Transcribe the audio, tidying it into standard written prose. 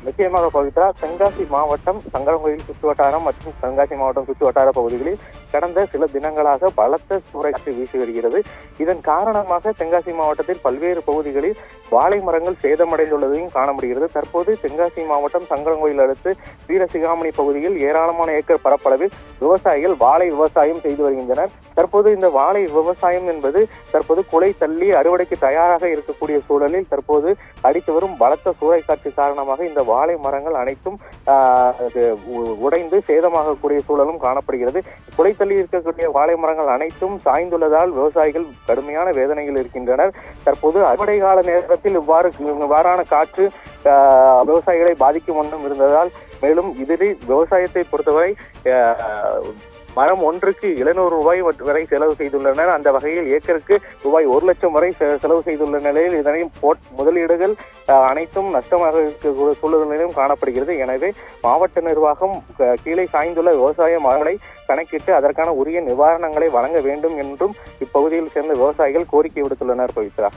நிச்சயமாக பவித்ரா, தென்காசி மாவட்டம் சங்கரன்கோயில் சுற்றுவட்டாரம் மற்றும் தென்காசி மாவட்டம் சுற்றுவட்டார பகுதிகளில் கடந்த சில தினங்களாக பலத்த சூறைக்காற்று வீசி வருகிறது. இதன் காரணமாக தென்காசி மாவட்டத்தில் பல்வேறு பகுதிகளில் வாழை மரங்கள் சேதமடைந்துள்ளதையும் காண முடிகிறது. தற்போது தென்காசி மாவட்டம் சங்கரன்கோயில் அடுத்து வீரசிகாமணி பகுதியில் ஏராளமான ஏக்கர் பரப்பளவில் விவசாயிகள் வாழை விவசாயம் செய்து வருகின்றனர். தற்போது இந்த வாழை விவசாயம் என்பது தற்போது குலை தள்ளி அறுவடைக்கு தயாராக இருக்கக்கூடிய சூழலில் தற்போது அடித்து வரும் பலத்த சூறைக்காற்று காரணமாக இந்த வாழை மரங்கள் அனைத்தும் உடைந்து சேதமாகக்கூடிய சூழலும் காணப்படுகிறது. குலை தள்ளி இருக்கக்கூடிய வாழை மரங்கள் அனைத்தும் சாய்ந்துள்ளதால் விவசாயிகள் கடுமையான வேதனையில் இருக்கின்றனர். தற்போது அறுவடை கால நேரத்தில் இவ்வாறான காற்று விவசாயிகளை பாதிக்கும் வண்ணம் இருந்ததால் மேலும் இதில் விவசாயத்தை பொறுத்தவரை மரம் ஒன்றுக்கு 700 ரூபாய் வரை செலவு செய்துள்ளனர். அந்த வகையில் ஏக்கருக்கு ரூபாய் 1 லட்சம் வரை செலவு செய்துள்ள நிலையில் இதனை முதலீடுகள் அனைத்தும் நஷ்டமாக இருக்கக்கூடிய சூழ்நிலையிலும் காணப்படுகிறது. எனவே மாவட்ட நிர்வாகம் கீழே சாய்ந்துள்ள விவசாய மரங்களை கணக்கிட்டு அதற்கான உரிய நிவாரணங்களை வழங்க வேண்டும் என்றும் இப்பகுதியில் சேர்ந்த விவசாயிகள் கோரிக்கை விடுத்துள்ளனர். பவித்ரா.